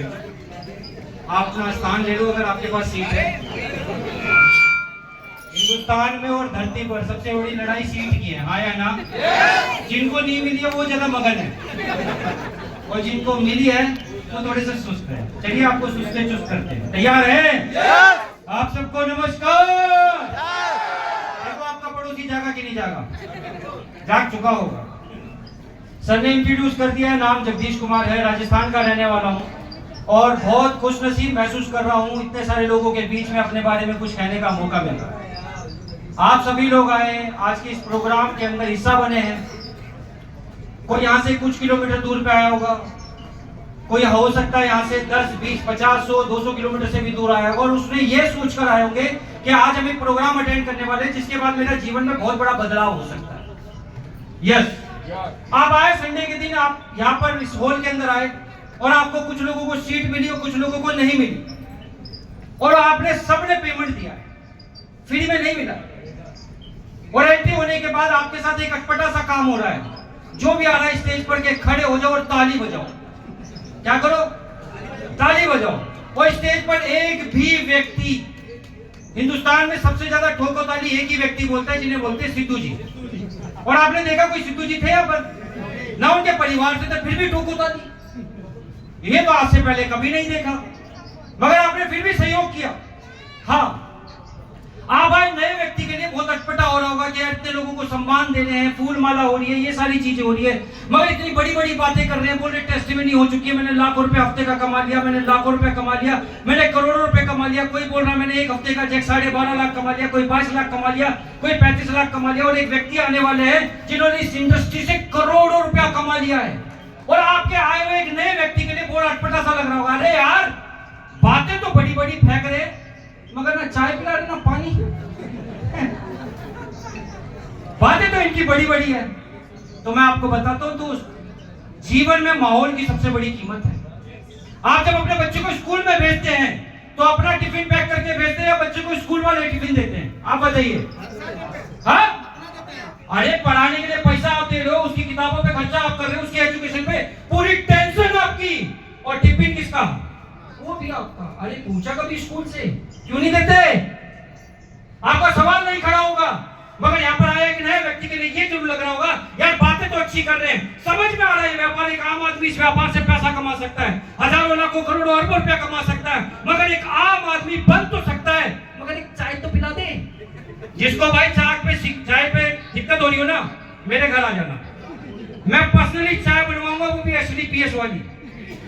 आप अपना स्थान ले लो अगर आपके पास सीट है। हिंदुस्तान में और धरती पर सबसे बड़ी लड़ाई सीट की है, हाँ या ना? जिनको नहीं मिली है वो ज्यादा मगन है, और जिनको मिली है वो थोड़े से सुस्त है। चलिए आपको सुस्ते चुस्त करते हैं। तैयार है? आप सबको नमस्कार। देखो आपका पड़ोसी जागा कि नहीं जागा? जाग चुका होगा। सर ने इंट्रोड्यूस कर दिया है, नाम जगदीश कुमार है, राजस्थान का रहने वाला हूँ और बहुत खुशनसीब महसूस कर रहा हूँ इतने सारे लोगों के बीच में अपने बारे में कुछ कहने का मौका मिल रहा है। आप सभी लोग आए, आज के इस प्रोग्राम के अंदर हिस्सा बने हैं। कोई यहाँ से कुछ किलोमीटर दूर पे आया होगा, कोई हो सकता है यहाँ से 10, 20, 50, 100, 200 किलोमीटर से भी दूर आया होगा और उसने ये सोचकर आए होंगे कि आज हम एक प्रोग्राम अटेंड करने वाले हैं जिसके बाद मेरा जीवन में बहुत बड़ा बदलाव हो सकता है। यस, आप आए संडे के दिन, आप यहाँ पर इस हॉल के अंदर आए और आपको कुछ लोगों को सीट मिली और कुछ लोगों को नहीं मिली और आपने सबने पेमेंट दिया, फ्री में नहीं मिला। और एंट्री होने के बाद आपके साथ एक अटपटा सा काम हो रहा है। जो भी आ रहा है स्टेज पर के खड़े हो जाओ और ताली बजाओ। क्या करो? ताली बजाओ। और स्टेज पर एक भी व्यक्ति, हिंदुस्तान में सबसे ज्यादा ठोको ताली एक ही व्यक्ति बोलता है, जिन्हें बोलते हैं सिद्धू जी। और आपने देखा कोई सिद्धू जी थे यहाँ पर? ना उनके परिवार से थे, फिर भी ठोको ताली। ये तो आज से पहले कभी नहीं देखा, मगर आपने फिर भी सहयोग किया। हाँ, आप आए नए व्यक्ति के लिए बहुत अटपटा हो रहा होगा कि इतने लोगों को सम्मान देने हैं, फूल माला हो रही है, ये सारी चीजें हो रही है, मगर इतनी बड़ी बड़ी बातें कर रहे हैं, बोल रहे टेस्टिमनी हो चुकी है, मैंने लाखों रुपए हफ्ते का कमा लिया, मैंने लाखों रुपए कमा लिया, मैंने करोड़ों रुपए कमा लिया। कोई बोल रहा है मैंने एक हफ्ते का चेक 12.5 लाख कमा लिया, कोई 22 लाख कमा लिया, कोई 35 लाख कमा लिया। और एक व्यक्ति आने वाले हैं जिन्होंने इस इंडस्ट्री से करोड़ों रुपया कमा लिया है और आपके आए हुए एक नए व्यक्ति के लिए बहुत अटपटा सा लग रहा होगा। अरे यार, बातें तो बड़ी बड़ी फेंक रहे मगर ना चाय पिला रहे ना पानी। बातें तो इनकी बड़ी बड़ी है। तो मैं आपको बताता हूं दोस्त, जीवन में माहौल की सबसे बड़ी कीमत है। आप जब अपने बच्चे को स्कूल में भेजते हैं तो अपना टिफिन पैक करके भेजते हैं या बच्चे को स्कूल वाले टिफिन देते हैं? आप बताइए। हाँ, अरे पढ़ाने के लिए पैसा आप दे रहे हो, उसकी किताबों पे खर्चा आप कर रहे हो, उसकी एजुकेशन पे पूरी टेंशन आपकी, और टिफिन किसका? वो भी आपका। अरे पूछा कभी स्कूल से क्यों नहीं देते? आपका सवाल नहीं खड़ा होगा। मगर यहाँ पर आया एक नए व्यक्ति के लिए ये जरूर लग रहा होगा, यार बातें तो अच्छी कर रहे हैं, समझ में आ रहा है व्यापार, एक आम आदमी इस व्यापार से पैसा कमा सकता है, हजारों लाखों करोड़ों अरबों रुपया कमा सकता है, मगर एक आम आदमी बन तो सकता है, मगर एक चाय तो पिला दे। जिसको भाई चाय पे दिक्कत हो रही हो ना, मेरे घर आ जाना, मैं पर्सनली चाय बनवाऊंगा, वो भी SDPS वाली।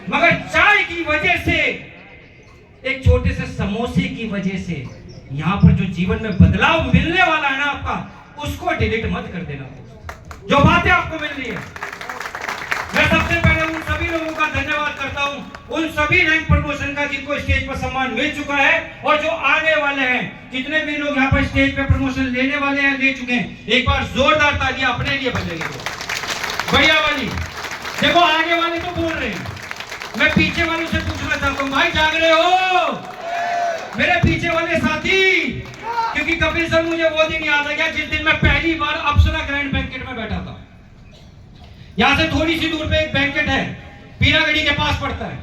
मगर चाय की वजह से, एक छोटे से समोसे की वजह से यहाँ पर जो जीवन में बदलाव मिलने वाला है ना आपका, उसको डिलीट मत कर देना। जो बातें आपको मिल रही है, मैं सबसे पहले उन सभी लोगों का धन्यवाद करता हूं, उन सभी रैंक प्रमोशन का जिनको स्टेज पर सम्मान मिल चुका है और जो आने वाले हैं। जितने भी लोग यहाँ पर स्टेज पे प्रमोशन लेने वाले हैं, ले चुके हैं, एक बार जोरदार तालियां अपने लिए बजेगी, बढ़िया वाली। देखो आगे वाले तो बोल रहे हैं, मैं पीछे वालों से पूछना चाहता हूँ, भाई जाग रहे हो मेरे पीछे वाले साथी? क्योंकि कपिल सर, मुझे वो दिन याद आ गया जिस दिन मैं पहली बार अप्सरा ग्रैंड बैंकेट में बैठा था। यहां से थोड़ी सी दूर पे एक बैंकेट है, पीरागढ़ी के पास पड़ता है।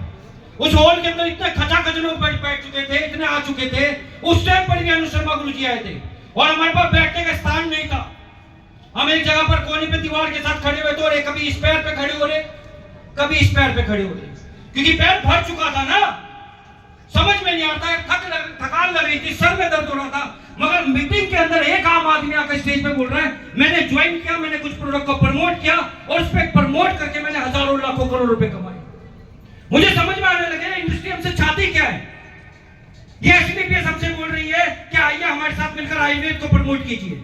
उस हॉल के अंदर इतने खचाखच लोग बैठ चुके थे, इतने आ चुके थे। उस टाइम पर भी अनु शर्मा गुरु जी आए थे और हमारे पास बैठने का स्थान नहीं था। हम एक जगह पर कोने पे दीवार के साथ खड़े हुए थे और कभी इस पैर पे खड़े हो रहे, कभी इस पैर पे खड़े हो रहे, क्योंकि पैर भर चुका था ना, समझ में नहीं आता है, थकान लग रही थी, सर में दर्द हो रहा था। मगर मीटिंग के अंदर एक आम आदमी आकर स्टेज पे बोल रहा है, मैंने ज्वाइन किया, मैंने कुछ प्रोडक्ट को प्रमोट किया और उस पर प्रमोट करके मैंने हजारों लाखों करोड़ रुपए कमाए। मुझे समझ में आने लगे इंडस्ट्री हमसे चाहती क्या है। ये SDPS हमसे बोल रही है कि आइए हमारे साथ मिलकर आयुर्वेद को प्रमोट कीजिए,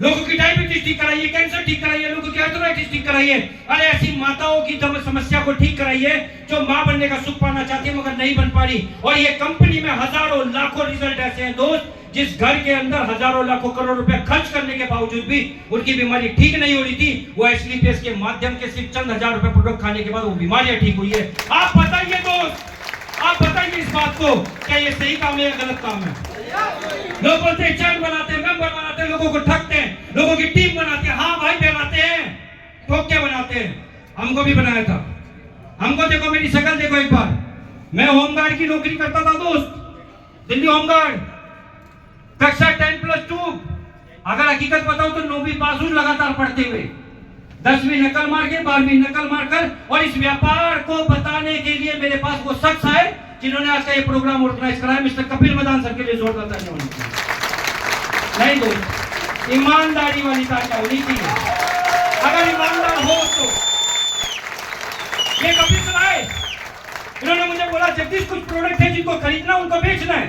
लोगों की डायबिटीज ठीक कराइए, कैंसर ठीक कराइए, लोगों की आर्थराइटिस ठीक कराइए। अरे ऐसी माताओं की समस्या को ठीक कराइए जो मां बनने का सुख पाना चाहती है मगर नहीं बन पा रही। और ये कंपनी में हजारों लाखों रिजल्ट ऐसे हैं दोस्त, जिस घर के अंदर हजारों लाखों करोड़ रुपए खर्च करने के बावजूद भी उनकी बीमारी ठीक नहीं हो रही थी, वो SDPS के माध्यम के सिर्फ चंद हजार रुपए प्रोडक्ट खाने के बाद वो बीमारियां ठीक हुई है। आप बताइए दोस्त, आप बताइए इस बात को, क्या ये सही काम है या गलत काम है? लोग बोलते हैं चैन बनाते हैं, मेंबर बनाते हैं, लोगों को ठगते हैं, लोगों की टीम बनाते हैं। हाँ भाई बनाते हैं, ठोक के बनाते हैं। हमको भी बनाया था। हमको देखो, मेरी शक्ल देखो एक बार, मैं होमगार्ड की नौकरी करता था दोस्त, दिल्ली होमगार्ड, कक्षा 10+2। अगर हकीकत बताऊं तो 9वीं पास हूं लगातार पढ़ते हुए, 10वीं नकल मार के, 12वीं नकल मारकर। और इस व्यापार को बताने के लिए मेरे पास वो शख्स आए जिन्होंने आज का ये प्रोग्राम ऑर्गेनाइज कराया, मिस्टर कपिल मदान सर के लिए जोरदार तालियां होनी चाहिए। नहीं दोस्त, ईमानदारी वाली तालियां होनी चाहिए। अगर ईमानदार हो तो ये कपिल सर आए, इन्होंने मुझे बोला जगदीश कुछ प्रोडक्ट है जिनको खरीदना उनको बेचना है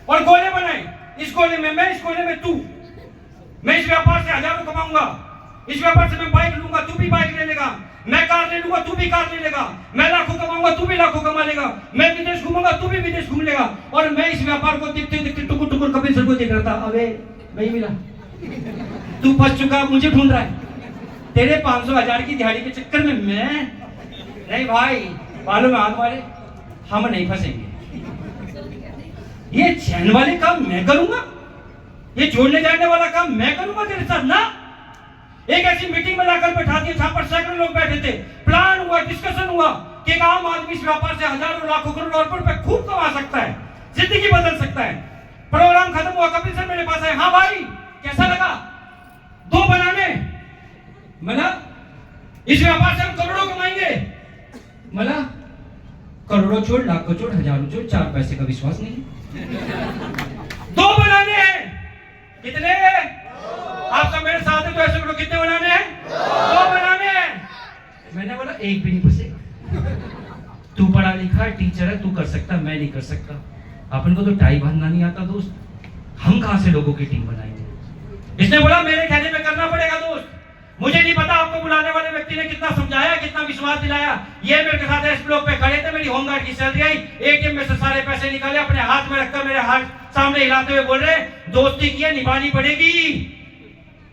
और गोले बनाए, इस गोले में मैं, इस गोले में तू। मैं इस व्यापार से हजारों कमाऊंगा, इस व्यापार से मैं बाइक लूंगा, तू भी बाइक ले लेगा, मैं कार ले लूंगा, तू भी कार ले लेगा, मैं लाखों कमाऊंगा, तू भी लाखों कमा लेगा, मैं विदेश घूमूंगा, तू भी विदेश घूम लेगा। और मैं इस व्यापार को दिखते दिखते टुकुर टुकुर कपिल सर को देख रहा था, अबे नहीं मिला, तू फंस चुका, मुझे ढूंढ रहा है, तेरे 500,000 की दिहाड़ी के चक्कर में मैं नहीं भाई, बालों में हाथ मारे, हम नहीं फंसेंगे। ये चैन वाले काम मैं करूंगा, ये जोड़ने जाने वाला काम मैं करूंगा तेरे साथ ना। एक ऐसी मीटिंग में लाकर बैठा दिया जहां पर सैकड़ों लोग बैठे थे, प्लान हुआ, डिस्कशन हुआ कि एक आम आदमी इस व्यापार से हजारों लाखों करोड़ों रुपए खूब कमा सकता है, जिंदगी बदल सकता है। प्रोग्राम खत्म हुआ, कपिल सर मेरे पास आए, हाँ भाई कैसा लगा, 2 बनाने, मला इस व्यापार से हम करोड़ों कमाएंगे। मला करोड़ों छोड़, लाखों छोड़, हजारों छोड़, 4 पैसे का विश्वास नहीं। 2 बनाने हैं, कितने? आप सब मेरे साथ हैं तो ऐसे करो, कितने बनाने हैं? 2 बनाने हैं। मैंने बोला एक भी नहीं फंसेगा, तू पढ़ा लिखा टीचर है, तू कर सकता, मैं नहीं कर सकता। अपन को तो टाई बांधना नहीं आता दोस्त, हम कहां से लोगों की टीम बनाएंगे। इसने बोला मेरे कहने में करना पड़ेगा दोस्त, मुझे नहीं पता आपको बुलाने वाले व्यक्ति ने कितना समझाया, कितना विश्वास दिलाया। ये मेरे साथ एस ब्लॉक पे खड़े थे, मेरी होमगार्ड की सैलरी आई, एटीएम में से सारे पैसे निकाले, अपने हाथ में रखकर मेरे हाथ सामने हिलाते हुए बोल रहे दोस्ती की है, निभानी पड़ेगी,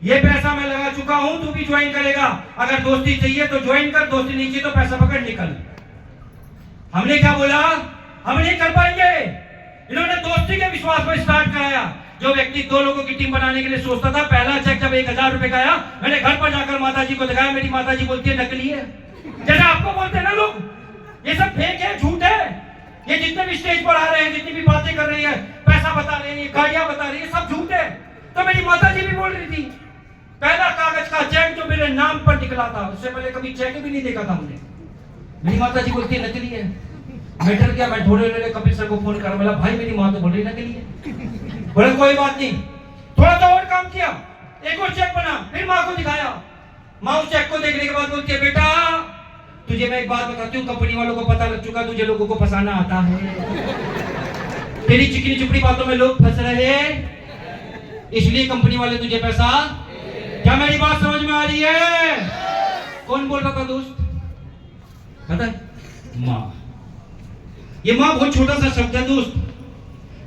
ये पैसा मैं लगा चुका हूं, तू भी ज्वाइन करेगा, अगर दोस्ती चाहिए तो ज्वाइन कर, दोस्ती नहीं चाहिए तो पैसा पकड़ निकल। हमने क्या बोला, हम नहीं कर पाएंगे। इन्होंने दोस्ती के विश्वास पर स्टार्ट कराया। जो व्यक्ति 2 लोगों की टीम बनाने के लिए सोचता था, पहला चेक जब 1,000 रुपए का आया, मैंने घर पर जाकर माताजी को दिखाया, मेरी माताजी बोलती है नकली है, जैसे आपको बोलते हैं ना लोग, ये सब फेक है, झूठ है। ये जितने भी स्टेज पर आ रहे हैं, जितनी भी बातें कर रही है, पैसा बता रही है, गाड़ियां बता रही है, सब झूठ है। तो मेरी माताजी भी बोल रही थी, पहला कागज का चेक जो मेरे नाम पर निकला था, उससे पहले कभी चेक भी नहीं देखा था हमने। मेरी माताजी बोलती है नकली है। मैटर क्या, मैं थोड़े देर कपिल सर को फोन कर, बोला भाई मेरी माँ तो बोल रही नकली है। बोले कोई बात नहीं, थोड़ा सा और काम किया, एक और चेक बना, फिर माँ को दिखाया। माँ उस चेक को देखने के बाद बोलती है बेटा तुझे मैं एक बात बताती हूँ, कंपनी वालों को पता लग चुका तुझे लोगों को फंसाना आता है, तेरी चिकनी चुपड़ी बातों में लोग फंस रहे हैं, इसलिए कंपनी वाले तुझे पैसा। क्या मेरी बात समझ में आ रही है? कौन बोल रहा था दोस्त, पता है? माँ। ये माँ बहुत छोटा सा शब्द है दोस्त,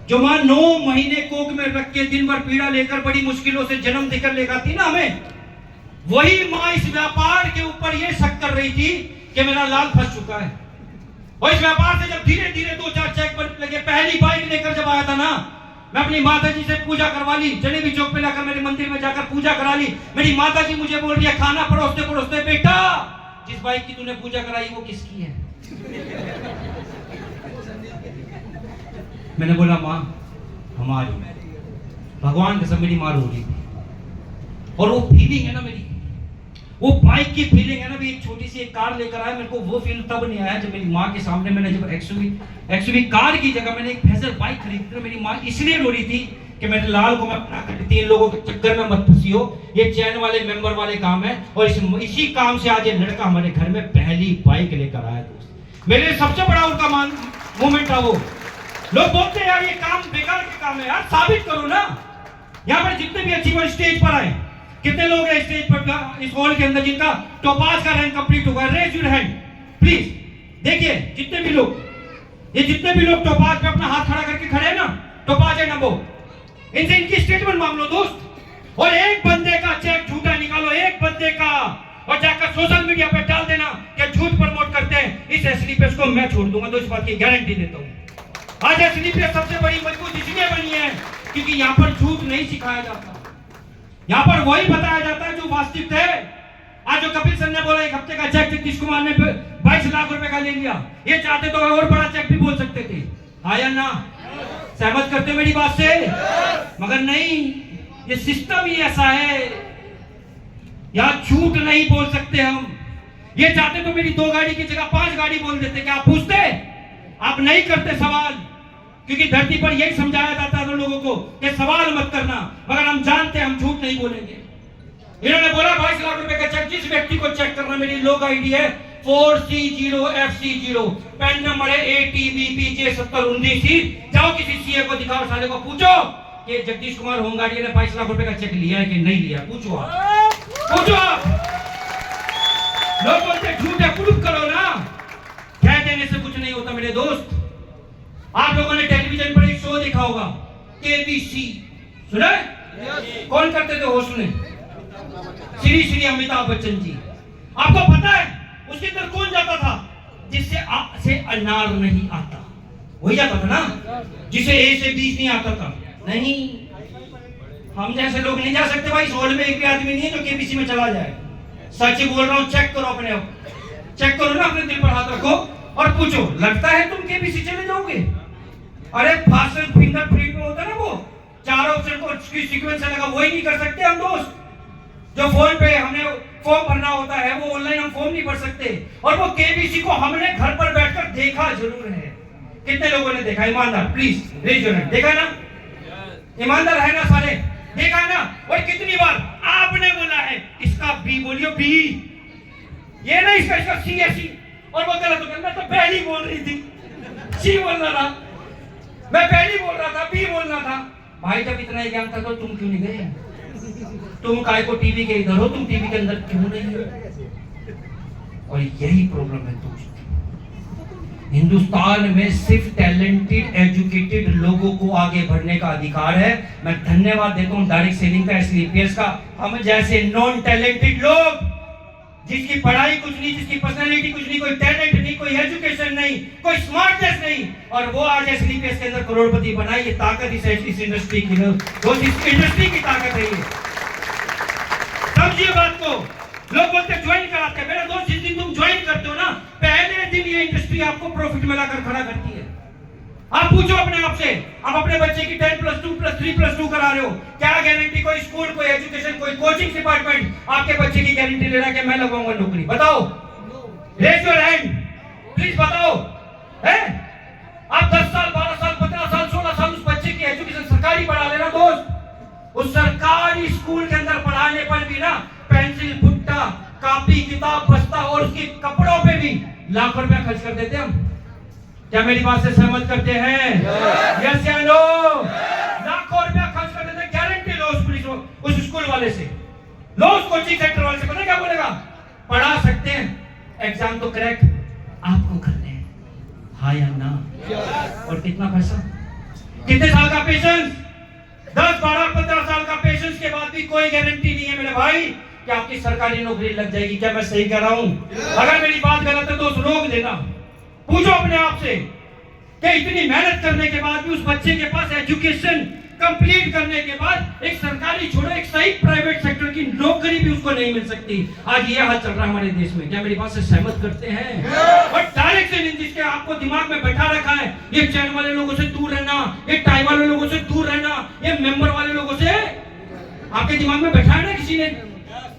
जो माँ 9 महीने कोख में रख के दिन भर पीड़ा लेकर बड़ी मुश्किलों से जन्म देकर ले आती ना हमें, वही माँ इस व्यापार के ऊपर ये शक कर रही थी कि मेरा लाल फंस चुका है। और इस व्यापार से जब धीरे धीरे 2-4 चेक बनने लगे, पहली बाइक लेकर जब आया था ना, मैं अपनी माताजी से पूजा करवा ली, जलेबी चौक पे लाकर मेरे मंदिर में जाकर पूजा करा ली। मेरी माताजी मुझे बोल रही है खाना परोसते परोसते, बेटा जिस बाइक की तूने पूजा कराई वो किसकी है? मैंने बोला माँ हमारी, भगवान कसम मेरी माँ रो रही थी। और वो फीलिंग है ना मेरी, वो बाइक की फीलिंग है ना, भी एक छोटी सी एक कार लेकर आया, मेरे को वो फील तब नहीं आया जब मेरी माँ के सामने मैंने जब एक्सयूवी कार की जगह मैंने एक फेजर बाइक खरीदी थी। मेरी माँ इसलिए रो रही थी कि मेरे लाल को मैं अपना कर, 3 लोगों के चक्कर में मत फंसी हो, ये चैन वाले मेंबर वाले काम है। और इसी काम से आज ये लड़का हमारे घर में पहली बाइक लेकर आया दोस्त। मेरे लिए सबसे बड़ा उनका मोमेंट था वो। लोग बोलते हैं यार ये काम बेकार के काम है, यार साबित करो ना। यहाँ पर जितने भी अचीवर स्टेज पर आए, कितने लोग हैं स्टेज पर इस हॉल के अंदर जिनका टॉपाज का रैंक कंप्लीट होगा? Raise your hand please. देखिए जितने भी लोग, ये जितने भी लोग टॉपाज पे अपना हाथ खड़ा करके खड़े हैं ना, टॉपाज है नंबो, इनसे इनकी स्टेटमेंट मांग लो दोस्त। और एक बंदे का चेक झूठा निकालो, एक बंदे का, और जाकर सोशल मीडिया पे डाल देना कि झूठ प्रमोट करते हैं। इस एसलीपीएस को मैं छोड़ दूंगा, तो इस बात की गारंटी देता हूँ। आज एसलीपीएस सबसे बड़ी मजबूत इसलिए बनी है क्योंकि यहाँ पर झूठ नहीं सिखाया जाता, यहाँ पर वही बताया जाता है जो वास्तविक है। आज जो कपिल सर ने बोला 1 हफ्ते का चेक जगदीश कुमार ने 22 22 लाख रुपए का ले लिया। ये चाहते तो और बड़ा चेक भी बोल सकते थे, हाँ या ना? सहमत करते हो मेरी बात से? मगर नहीं, ये सिस्टम ही ऐसा है, यहां झूठ नहीं बोल सकते हम। ये चाहते तो मेरी 2 गाड़ी की जगह 5 गाड़ी बोल देते, क्या आप पूछते? आप नहीं करते सवाल, क्योंकि धरती पर यही समझाया जाता है लोगों को कि सवाल मत करना, मगर हम जानते हैं हम झूठ नहीं बोलेंगे। इन्होंने बोला 22 लाख रुपए का चेक, जिस व्यक्ति को चेक करना, मेरी लोग आईडी है 4C0FC0, पैन नंबर है ATBPJ7019। जाओ किसी सीए को दिखाओ, साले को पूछो कि जगदीश कुमार होमगार्डियन ने 22 लाख रुपए का चेक लिया है कि नहीं लिया, पूछो आप, पूछो आप। लोग बोलते झूठ है, प्रूफ करो ना। कह देने से कुछ नहीं होता मेरे दोस्त। आप लोगों ने टेलीविजन पर एक शो देखा होगा, केबीसी, सुना? कौन करते थे होस्ट में? श्री अमिताभ बच्चन जी। आपको पता है उसके अंदर कौन जाता था? जिससे आ से अनार नहीं आता, वही जाता था ना। जिसे ए से 20 नहीं आता था, नहीं। हम जैसे लोग नहीं जा सकते भाई। इस हॉल में एक भी आदमी नहीं है जो केबीसी में चला जाए। सच ही बोल रहा हूं, चेक करो अपने आप, चेक करो ना, अपने दिल पर हाथ रखो और पूछो, लगता है तुम केबीसी चले जाओगे? अरे फास्ट फिंगरप्रिंट में होता है ना, वो 4 ऑप्शन को सीक्वेंस से लगा, वही नहीं कर सकते हम दोस्त। जो फोन पे हमने फॉर्म भरना होता है, वो ऑनलाइन हम फॉर्म नहीं भर सकते। और वो केबीसी को हमने घर पर बैठकर देखा जरूर है। कितने लोगों ने देखा? ईमानदार प्लीज रेज योर हैंड। देखा ना? ईमानदार है ना सारे? देखा ना? और कितनी बार आपने बोला है इसका बी बोलियो, बी, ये नहीं इसका सी है, सी। और वो गलत हो गया, मैं तो पहली बोल रही थी, सी बोलना था, मैं पहली बोल रहा था, बी बोलना था। भाई जब इतना ही ज्ञान था तो तुम क्यों नहीं गए? तुम काय को टीवी के इधर हो, तुम टीवी के अंदर क्यों नहीं हो? और यही प्रॉब्लम है दोस्त। हिंदुस्तान में सिर्फ टैलेंटेड एजुकेटेड लोगों को आगे बढ़ने का अधिकार है। मैं धन्यवाद देता हूं डायरेक्ट सेलिंग का, एसलीपीएस का। हम जैसे नॉन टैलेंटेड लोग, जिसकी पढ़ाई कुछ नहीं, जिसकी पर्सनालिटी कुछ नहीं, कोई टैलेंट नहीं, कोई एजुकेशन नहीं, कोई स्मार्टनेस नहीं, और वो आज एसलीपीएस के अंदर करोड़पति बना। ये ताकत इस इंडस्ट्री की, वो इस इंडस्ट्री की ताकत है। ये समझिए बात को। लोग बोलते ज्वाइन कराते हैं, मेरे दोस्त, जिस दिन तुम ज्वाइन करते हो ना, पहले दिन ये इंडस्ट्री आपको प्रॉफिट में लाकर खड़ा करती है। आप पूछो अपने आप से, आप अपने बच्चे की 10+2+3+2 करा रहे हो, क्या गारंटी कोई स्कूल, कोई एजुकेशन, कोई कोचिंग डिपार्टमेंट आपके बच्चे की गारंटी ले रहा है कि मैं लगवाऊंगा नौकरी? बताओ, रेज योर हैंड प्लीज, बताओ है? आप 10 साल, 12 साल, 15 साल, 16 साल उस बच्चे की एजुकेशन सरकारी पढ़ा लेना दोस्त। उस सरकारी स्कूल के अंदर पढ़ाने पर भी ना, पेंसिल, भुट्टा, कॉपी, किताब, बस्ता और उसके कपड़ों पे भी लाखों रुपया खर्च कर देते हम। क्या मेरी बात से सहमत करते हैं? यस या नो? लाखों रुपया खर्च कर देते, गारंटी लो उस स्कूल वाले से, लो उस कोचिंग सेंटर वाले से। पता क्या बोलेगा? पढ़ा सकते हैं, एग्जाम तो करेक्ट आपको करने हैं, हाँ या ना? और कितना पैसा? कितने साल का पेशेंस? 10, 12, 15 साल का पेशेंस के बाद भी कोई गारंटी नहीं है मेरे भाई कि आपकी सरकारी नौकरी लग जाएगी। क्या मैं सही कह रहा हूं? अगर मेरी बात गलत है तो रोक देना। पूछो अपने आप से कि इतनी मेहनत करने के बाद भी उस बच्चे के पास एजुकेशन कंप्लीट करने के बाद एक सरकारी छोड़ो, एक सही प्राइवेट सेक्टर की नौकरी भी उसको नहीं मिल सकती। आज ये हाल चल रहा है हमारे देश में। क्या मेरी बात से सहमत करते हैं? और डायरेक्ट से जिसके आपको दिमाग में बैठा रखा है, ये चैन वाले लोगों से दूर रहना, ये टाई वाले लोगों से दूर रहना, ये मेंबर वाले लोगों से आपके दिमाग में बैठा है ना किसी ने,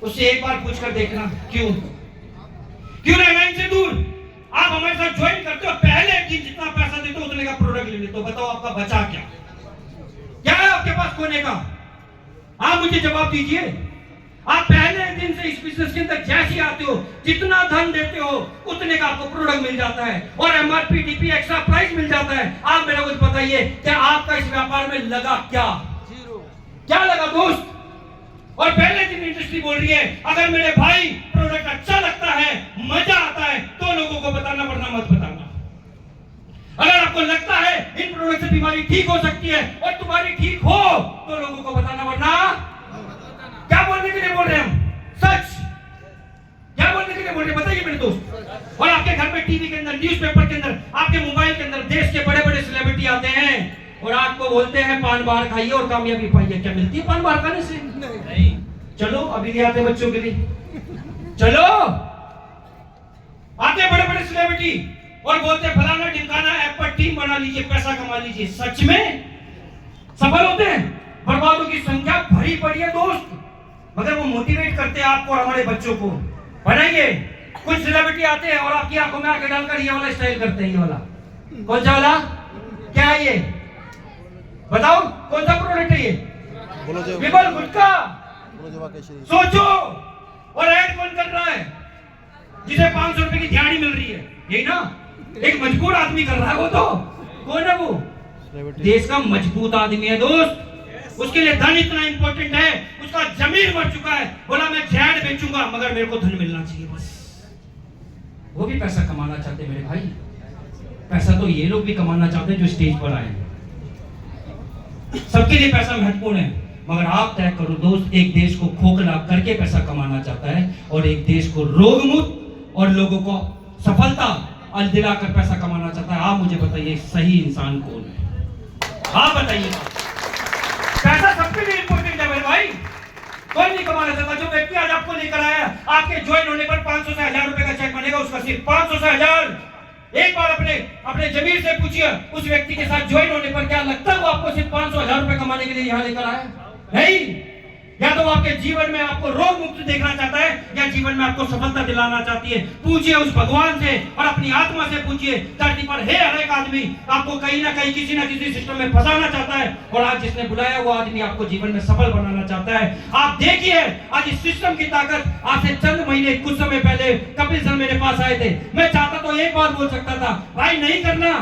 उससे एक बार पूछकर देखना क्यों रहना इनसे दूर। आप हमारे साथ ज्वाइन करते हो, पहले दिन जितना पैसा देते हो उतने का प्रोडक्ट ले लेते हो। बताओ आपका बचा क्या है आपके पास खोने का? आप मुझे जवाब दीजिए। आप पहले दिन से इस बिजनेस के अंदर जैसे आते हो, जितना धन देते हो उतने का आपको प्रोडक्ट मिल जाता है और एमआरपी, डीपी, एक्स्ट्रा प्राइस मिल जाता है। आप मेरा कुछ बताइए, क्या आपका इस व्यापार में लगा क्या? क्या लगा दोस्त? और पहले दिन इंडस्ट्री बोल रही है अगर मेरे भाई प्रोडक्ट अच्छा लगता है, मजा आता है, तो लोगों को बताना, वरना मत बताना। अगर आपको लगता है इन प्रोडक्ट से बीमारी ठीक हो सकती है और तुम्हारी ठीक हो, तो लोगों को बताना, वरना क्या बोलने के लिए बोल रहे हैं हम? सच क्या बोलने के लिए बोल रहे हैं? बताइए मेरे दोस्त। और आपके घर में टीवी के अंदर, न्यूज़पेपर के अंदर, आपके मोबाइल के अंदर देश के बड़े बड़े सेलिब्रिटी आते हैं और आपको बोलते हैं पान बाहर खाइए और कामयाबी पाइए। क्या मिलती है पान बाहर खाने से? नहीं। चलो अभी ले आते बच्चों के लिए, चलो आते बड़े बड़े सेलिब्रिटी और बोलते फलाना ढिमकाना ऐप पर टीम बना लीजिए, पैसा कमा लीजिए। सच में सफल होते हैं? बर्बादों की संख्या भरी पड़ी है दोस्त, मगर वो मोटिवेट करते हैं आपको और हमारे बच्चों को। बनाइए, कुछ सेलिब्रिटी आते हैं और आपकी आंखों में आंखें डालकर ये वाला स्टाइल करते हैं। ये वाला कौन सा वाला, क्या है ये बताओ, कौन सा प्रोडक्ट है ये? विमल गुटखा। सोचो, और ऐड कौन कर रहा है? जिसे 500 रुपए की दिहाड़ी मिल रही है, यही ना? एक मजबूर आदमी कर रहा है। वो तो कौन है? वो देश का मजबूत आदमी है दोस्त। उसके लिए धन इतना इंपॉर्टेंट है, उसका जमीन मर चुका है, बोला मैं जैड बेचूंगा मगर मेरे को धन मिलना चाहिए बस। वो भी पैसा कमाना चाहते मेरे भाई। पैसा तो ये लोग भी कमाना चाहते हैं जो स्टेज पर आए। सबके लिए पैसा महत्वपूर्ण है, मगर आप तय करो दोस्त, एक देश को खोखला करके पैसा कमाना चाहता है और एक देश को रोग मुक्त और लोगों को सफलता दिलाकर पैसा कमाना चाहता है। आप मुझे बताइए सही इंसान कौन है? आप बताइए। पैसा सबके लिए इंपॉर्टेंट है मेरे भाई, कोई नहीं कमाना चाहता। जो व्यक्ति आज आपको लेकर आया, आपके ज्वाइन होने पर 500 से 1000 रुपए का चेक बनेगा, उसका सिर्फ 500 से 1000। एक बार अपने जमीर से पूछिए, उस व्यक्ति के साथ ज्वाइन होने पर क्या लगता है वो आपको सिर्फ 500 1000 रुपए कमाने के लिए यहाँ लेकर आया? नहीं। या तो आपके जीवन में आपको रोग मुक्त देखना चाहता है या जीवन में आपको सफलता दिलाना चाहती है। पूछिए उस भगवान से और अपनी आत्मा से पूछिए। धरती पर है हर एक आदमी आपको कहीं ना कहीं किसी ना किसी सिस्टम में फंसाना चाहता है, और आज जिसने बुलाया वो आदमी आपको जीवन में सफल बनाना चाहता है। आप देखिए आज इस सिस्टम की ताकत। आज से चंद महीने कुछ समय पहले कपिल सर मेरे पास आए थे। मैं चाहता तो एक बार बोल सकता था, भाई नहीं करना,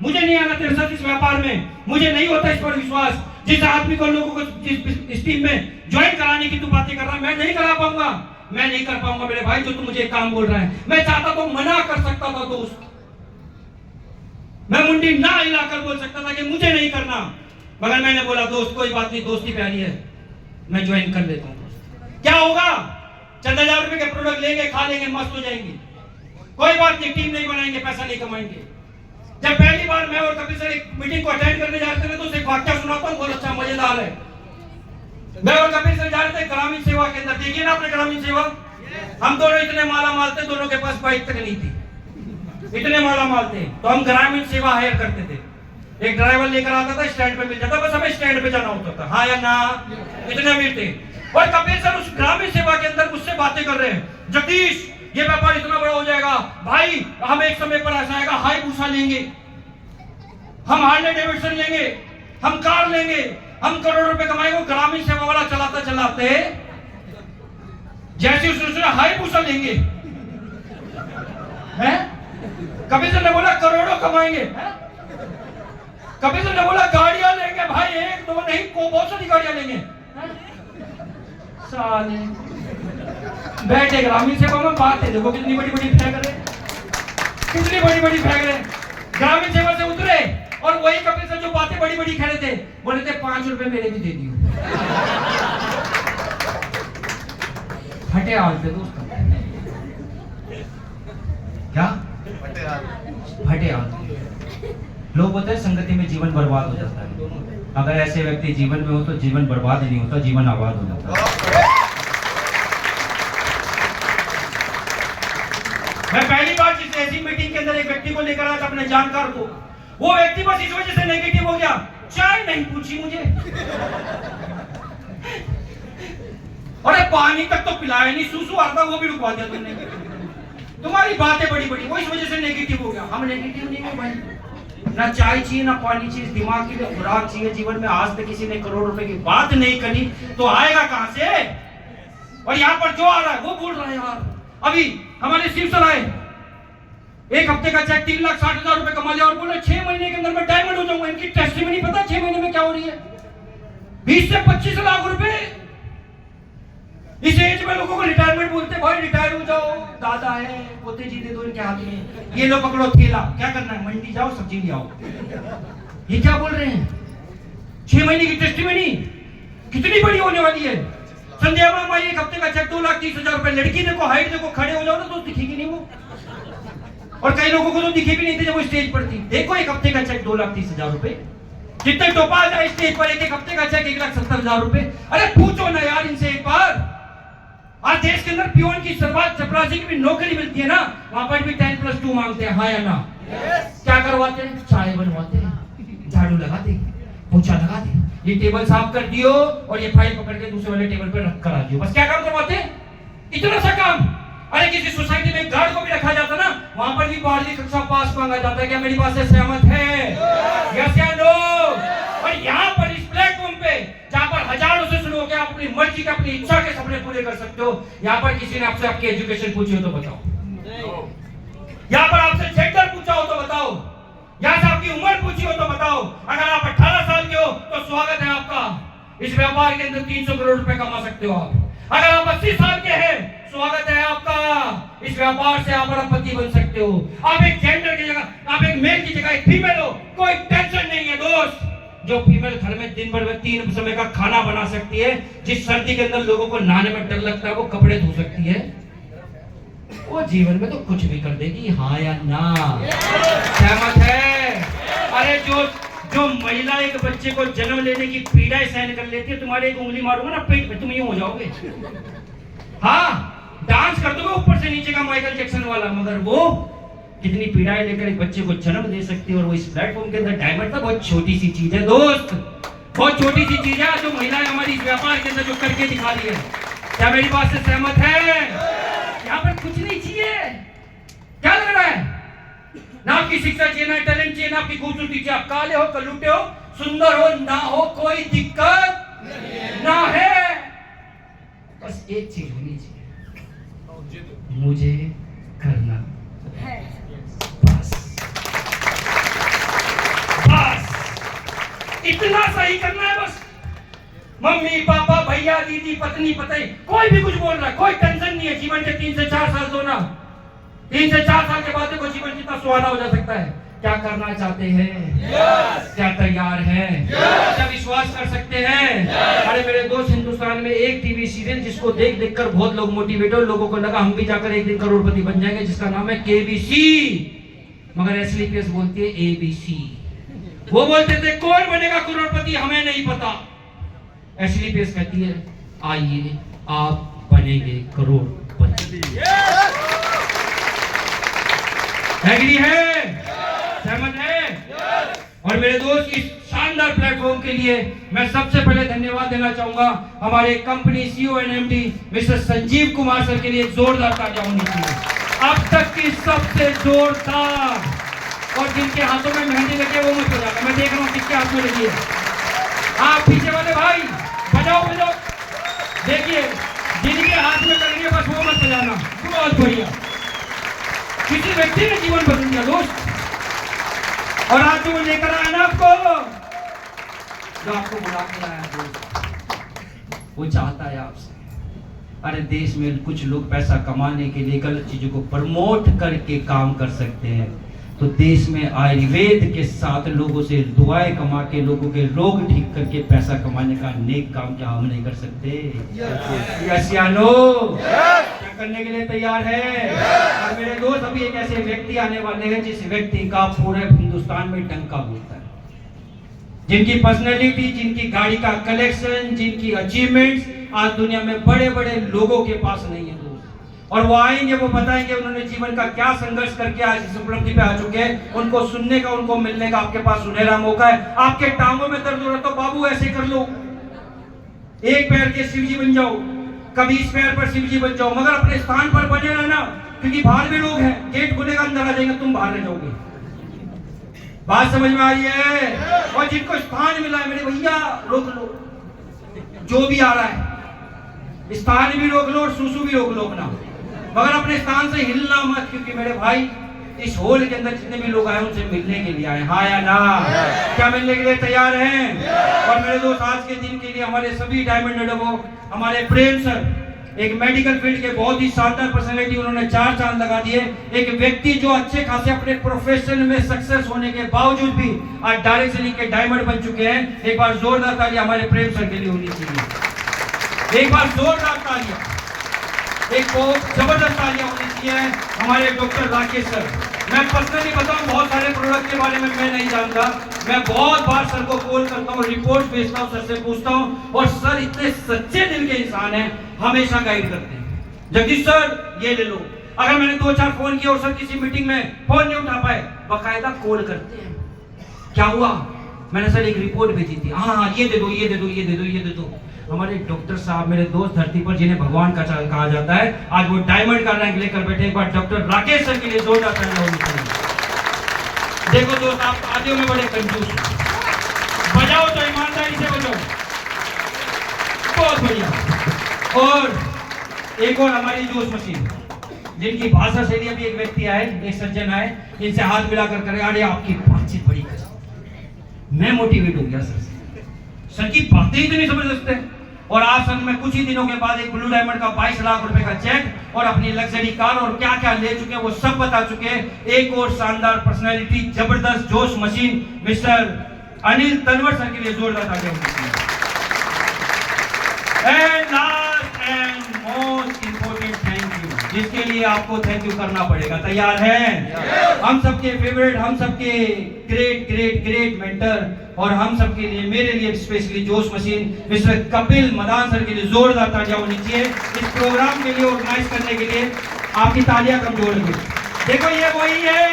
मुझे नहीं आना तेरे साथ इस व्यापार में, मुझे नहीं होता इस पर विश्वास। जिस आदमी को लोगों को इस टीम में ज्वाइन कराने की तू बातें कर रहा है, मैं नहीं करा पाऊंगा, मैं नहीं कर पाऊंगा मेरे भाई जो तू मुझे काम बोल रहा है। मैं चाहता तो मना कर सकता था दोस्त, मैं मुंडी ना हिलाकर बोल सकता था कि मुझे नहीं करना, मगर मैंने बोला दोस्त कोई बात नहीं, दोस्ती प्यारी है, मैं ज्वाइन कर लेता हूँ। क्या होगा? चंद 1000 रुपए के प्रोडक्ट लेंगे, खा लेंगे, मस्त हो जाएंगे, कोई बात नहीं, टीम नहीं बनाएंगे, पैसा नहीं कमाएंगे। जब पहली बार मैं और कपिल सर एक मीटिंग को अटेंड करने जा रहे थे तो एक वाक्य सुनाता हूँ, बहुत अच्छा मजेदार है। मैं और कपिल सर जा रहे थे ग्रामीण सेवा के अंदर। देखिए ना आपने ग्रामीण सेवा, हम दोनों इतने माला माल थे, दोनों के पास बाइक तक नहीं थी, इतने माला माल थे। तो हम ग्रामीण सेवा हायर करते थे, एक ड्राइवर लेकर आता था, स्टैंड पे मिल जाता, बस हमें स्टैंड पे जाना होता था, हाँ या ना, इतने अमीर थे। और कपिल सर उस ग्रामीण सेवा के अंदर मुझसे बातें कर रहे हैं, जगदीश ये व्यापार इतना बड़ा हो जाएगा भाई, हम एक समय पर ऐसा आएगा हाई भूसा लेंगे, हम हार्ले डेविडसन लेंगे, हम कार लेंगे, हम करोड़ रुपए कमाएंगे। ग्रामीण सेवा वाला चलाते चलाते जैसे उसने हाई भूसा लेंगे, हैं? कपिल सर ने बोला करोड़ों कमाएंगे, कपिल सर ने बोला गाड़ियां लेंगे भाई, एक दो नहीं को बहुत सारी गाड़ियां लेंगे। साले बैठे ग्रामीण सेवा में, बात है देखो कितनी बड़ी बड़ी फेंक रहे, कितनी बड़ी बड़ी फेंक रहे। ग्रामीण सेवा से उतरे और वही कपिल सर जो बातें बड़ी बड़ी खड़े थे, बोले थे 5 रुपए मेरे भी दे दियो। फटे हाल पे दोस्त, क्या फटे हाल। लोग बोलते हैं संगति में जीवन बर्बाद हो जाता है, अगर ऐसे व्यक्ति जीवन में हो तो जीवन बर्बाद ही नहीं होता, जीवन आबाद हो जाता है। मैं पहली बार जिस ऐसी मीटिंग के अंदर एक व्यक्ति को लेकर आया था, अपने जानकार को, वो व्यक्ति बस इस वजह से नेगेटिव हो गया, चाय नहीं पूछी मुझे, अरे पानी तक तो पिलाया नहीं, सूसू आता वो भी रुकवा दिया तुमने, तुम्हारी बातें बड़ी बड़ी, वो इस वजह से नेगेटिव हो गया। हम नेगेटिव नहीं है भाई, ना चाय चाहिए ना पानी चाहिए, दिमाग के लिए खुराक चाहिए। जीवन में आज तक किसी ने करोड़ रुपए की बात नहीं करी तो आएगा कहां से? और यहाँ पर जो आ रहा है वो बोल रहा है यार। अभी हमारे शिव सर आए, एक हफ्ते का चेक 3,60,000 रुपए कमा लिया और बोले 6 महीने के अंदर मैं डायमंड हो जाऊंगा। इनकी टेस्टिमनी पता 6 महीने में क्या हो रही है? 20 से 25 लाख रुपए। इस एज में लोगों को रिटायरमेंट बोलते, भाई रिटायर हो जाओ, दादा है पोते जी दे दो इनके हाथ में, ये लो पकड़ो थैला, क्या करना है मंडी जाओ सब्जी ले आओ। ये क्या बोल रहे हैं? 6 महीने की टेस्टिमनी कितनी बड़ी होने वाली है। संध्या में एक हफ्ते का चेक 2,30,000 रुपए। लड़की देखो, हाइट देखो, खड़े हो जाओ ना तो दिखेगी नहीं वो, और कई लोगों को तो दिखे भी नहीं थे जब वो स्टेज पर थी। देखो एक हफ्ते का चेक 2,30,000 रुपए, जितने टोपा जाए स्टेज पर, एक हफ्ते का चेक 1,70,000 रुपए। अरे पूछो ना यार इनसे एक बार, आज देश के अंदर पियोन की सरबाज चपरासी की भी नौकरी मिलती है ना, वहां पर भी 10+2 मांगते हैं, हाँ या ना? क्या करवाते हैं? चाय बनवाते हैं, झाड़ू लगाते, पोछा लगाते, ये टेबल साफ कर दियो और ये फाइल पकड़ के दूसरे वाले टेबल पर रख कर आ दियो, बस क्या काम करवाते हैं? इतना सा काम। अरे किसी सोसाइटी में गार्ड को भी रखा जाता ना, वहां पर भी 12वीं कक्षा पास मांगा जाता है, क्या मेरी बात से सहमत है? यस या नो? और यहाँ पर इस प्लेटफॉर्म पे जहाँ पर हजारों से शुरू हो गया, अपनी मर्जी के अपनी इच्छा के सपने पूरे कर सकते हो, यहाँ पर किसी ने आपसे आपकी एजुकेशन पूछी हो तो बताओ, यहाँ पर आपसे जेंडर पूछा हो तो बताओ, यहाँ से आपकी उम्र पूछी हो तो बताओ। अगर आप 18 साल के हो तो स्वागत है आपका, इस व्यापार के अंदर 300 करोड़ रुपए कमा सकते हो आप। अगर आप 80 साल के हैं, स्वागत है आपका, इस व्यापार से आप अरबपति बन सकते हो। आप एक जेंडर की जगह, आप एक मेल की जगह एक फीमेल हो, कोई टेंशन नहीं है दोस्त। जो फीमेल घर में दिन भर में 3 समय का खाना बना सकती है, जिस सर्दी के अंदर लोगों को नहाने में डर लगता है, वो कपड़े धो सकती है, वो जीवन में तो कुछ भी कर देगी, हाँ या ना? सहमत है? अरे जो महिला एक बच्चे को जन्म लेने की पीड़ाएं सहन कर लेती है, तुम्हारे एक उंगली मारूंगा ना पेट में, तुम यूं हो जाओगे। हाँ, डांस कर दोगे ऊपर से नीचे का माइकल जैक्सन वाला, मगर वो कितनी पीड़ाएं लेकर एक बच्चे को जन्म दे सकती है, और वो इस प्लेटफॉर्म के अंदर डायमंड था, बहुत छोटी सी चीज है दोस्त, बहुत छोटी सी चीज है जो महिलाएं हमारी इस व्यापार के अंदर जो करके दिखा रही है। क्या मेरी बात से सहमत है? यहाँ पर कुछ नहीं चाहिए, क्या लग रहा है? ना आपकी शिक्षा चाहिए, ना टैलेंट चाहिए, ना आपकी खूबसूरती चाहिए, आप काले हो, कलूटे हो, सुंदर हो, ना हो, कोई दिक्कत ना है, बस एक चीज होनी चाहिए, मुझे करना है, बस इतना सही करना है बस। मम्मी पापा भैया दीदी पत्नी पति कोई भी कुछ बोल रहा है, कोई टेंशन नहीं है। जीवन के 3 से 4 साल दो ना, 3 से 4 साल के बाद देखो जीवन कितना सुहाना हो जा सकता है। क्या करना चाहते हैं? क्या तैयार हैं? क्या विश्वास कर सकते हैं? अरे मेरे दोस्त, हिंदुस्तान में एक टीवी सीरियल जिसको देख देख कर बहुत लोग मोटिवेट हो, लोगों को लगा हम भी जाकर एक दिन करोड़पति बन जाएंगे, जिसका नाम है केबीसी, मगर एसलीपीएस बोलती है एबीसी। वो बोलते थे कौन बनेगा करोड़पति हमें नहीं पता, एसलीपीएस कहती है आइए आप बनेंगे करोड़पति। एग्री है? सहमत है? और मेरे दोस्त, इस शानदार प्लेटफॉर्म के लिए मैं सबसे पहले धन्यवाद देना चाहूंगा हमारे company CEO and MD mister Sanjeev Kumar sir के लिए। जोरदार तालियां होनी चाहिए, अब तक की सबसे जोरदार। और जिनके हाथों में मेहंदी लगी है वो मत बजाना, मैं देख रहा हूँ किसके हाथ में लगी है। आप पीछे वाले भाई बजाओ बजाओ, देखिए जिनके हाथ में लगी है बस वो मत बजाना। बहुत बढ़िया, किसी व्यक्ति ने जीवन बदल दिया दोस्त। और आज जो लेकर आया ना आपको, जो आपको बुला के आया दोस्त, वो चाहता है आपसे, अरे देश में कुछ लोग पैसा कमाने के लिए गलत चीजों को प्रमोट करके काम कर सकते हैं, तो देश में आयुर्वेद के साथ लोगों से दुआएं कमा के लोगों के रोग ठीक करके पैसा कमाने का नेक काम क्या हम नहीं कर सकते? यस या नो? क्या करने के लिए तैयार है? और मेरे दोस्त, अभी एक ऐसे व्यक्ति आने वाले हैं जिस व्यक्ति का पूरे हिंदुस्तान में डंका बोलता है, जिनकी पर्सनैलिटी, जिनकी गाड़ी का कलेक्शन, जिनकी अचीवमेंट्स आज दुनिया में बड़े बड़े लोगों के पास नहीं है दोस्त। और वो आएंगे, वो बताएंगे उन्होंने जीवन का क्या संघर्ष करके आज इस उपलब्धि पे आ चुके हैं। उनको सुनने का, उनको मिलने का आपके पास सुनहरा मौका है। आपके टांगों में दर्द हो रहा तो बाबू ऐसे कर लो, एक पैर के शिव जी बन जाओ, कभी इस पैर पर शिव जी बन जाओ, मगर अपने स्थान पर बने रहना, क्योंकि बाहर भी लोग हैं, गेट खुलेगा अंदर आ जाएंगे, तुम बाहर रह जाओगे। बात समझ में आ रही है? और जिनको स्थान मिला है मेरे भैया, रोक लो, जो भी आ रहा है स्थान भी रोक लो और सुसु भी रोक लो अपना, मगर अपने स्थान से हिलना मत, क्योंकि मेरे भाई इस हॉल के अंदर जितने भी लोग आए उनसे मिलने के लिए आए, हाँ या ना? क्या मिलने के लिए तैयार हैं? और मेरे दोस्त, आज के दिन के लिए हमारे सभी डायमंड मेडल, हमारे प्रेम सर एक मेडिकल फील्ड के बहुत ही शानदार पर्सनैलिटी, उन्होंने 4 चांद लगा दिए। एक व्यक्ति जो अच्छे खासे अपने प्रोफेशन में सक्सेस होने के बावजूद भी आज डायरेक्ट से के डायमंड बन चुके हैं। एक बार जोरदार तालियां हमारे प्रेम सर के लिए होनी चाहिए, एक बार जोरदार तालियां, एक बहुत जबरदस्त तालियां होनी चाहिए हमारे डॉक्टर राकेश सर। मैं पर्सनली बताऊं, बहुत सारे प्रोडक्ट के बारे में मैं नहीं जानता, मैं बहुत बार सर को कॉल करता हूं, रिपोर्ट भेजता हूं, सर से पूछता हूं, और सर इतने सच्चे दिल के इंसान हैं, हमेशा गाइड करते हैं। जगदीश सर ये ले लो। अगर मैंने 2-4 फोन किए और सर किसी मीटिंग में फोन नहीं उठा पाए, बकायदा कॉल करते हैं, क्या हुआ, मैंने सर एक रिपोर्ट भेजी थी, हाँ ये दे दो, ये दे दो, ये दे दो, ये दे दो। हमारे डॉक्टर साहब, मेरे दोस्त धरती पर जिन्हें भगवान का कहा जाता है, आज वो डायमंड का रैंक लेकर बैठे। एक बार डॉक्टर राकेश सर के लिए जोरदार तालियां होनी चाहिए। देखो दोस्त, आप आदियों में बड़े कंजूस हो, बजाओ तो ईमानदारी से बजाओ, बहुत बढ़िया। और एक और हमारी जोश मशीन, जिनकी भाषा शैली, अभी एक व्यक्ति आए, एक सज्जन आए, इनसे हाथ मिलाकर करे, अरे आपकी बातचीत बड़ी गजब। मैं मोटिवेट हो गया सर की बातें ही तो नहीं समझ सकते। और आज सर में कुछ ही दिनों के बाद एक ब्लू डायमंड का 22 लाख रुपए का चेक और अपनी लग्जरी कार और क्या क्या ले चुके हैं वो सब बता चुके हैं। एक और शानदार पर्सनैलिटी, जबरदस्त जोश machine, mister Anil Tanwar sir के लिए जोरदार तालियां होनी चाहिए। And last and most important thank you, जिसके लिए आपको थैंक यू करना पड़ेगा। तैयार हैं? हम सबके फेवरेट, हम सबके ग्रेट ग्रेट ग्रेट मेंटर और हम सबके लिए, मेरे लिए स्पेशली जोश machine, mister Kapil Madan sir के लिए जोरदार तालियां होनी चाहिए। इस प्रोग्राम के लिए, ऑर्गेनाइज करने के लिए आपकी तालियां कमजोर हुई। देखो ये वही है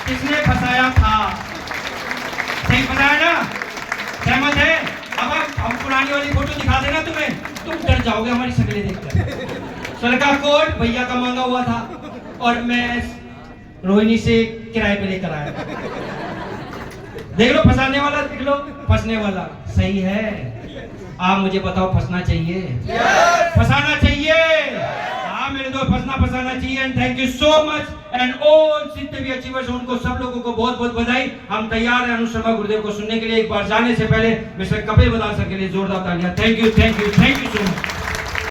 जिसने फंसाया था, सही फंसाया ना, सहमत है? अब हम पुरानी वाली फोटो दिखा देना तुम्हें, तुम डर जाओगे हमारी शक्लें देखकर। सर का कोट भैया का मांगा हुआ था और मैं रोहिणी से किराए पे लेकर आया। देख लो फंसाने वाला, देख लो फंसने वाला, सही है। आप मुझे बताओ, फंसना चाहिए? फंसाना चाहिए? हाँ मेरे दोस्त, फंसाना चाहिए। And thank you so much and all जितने भी अचीवर्स, उनको सब लोगों को बहुत बहुत बधाई। हम तैयार हैं अनु शर्मा गुरुदेव को सुनने के लिए। एक बार जाने से पहले मिस्टर कपिल मदान सर के लिए जोरदार तालियां। Thank you so much.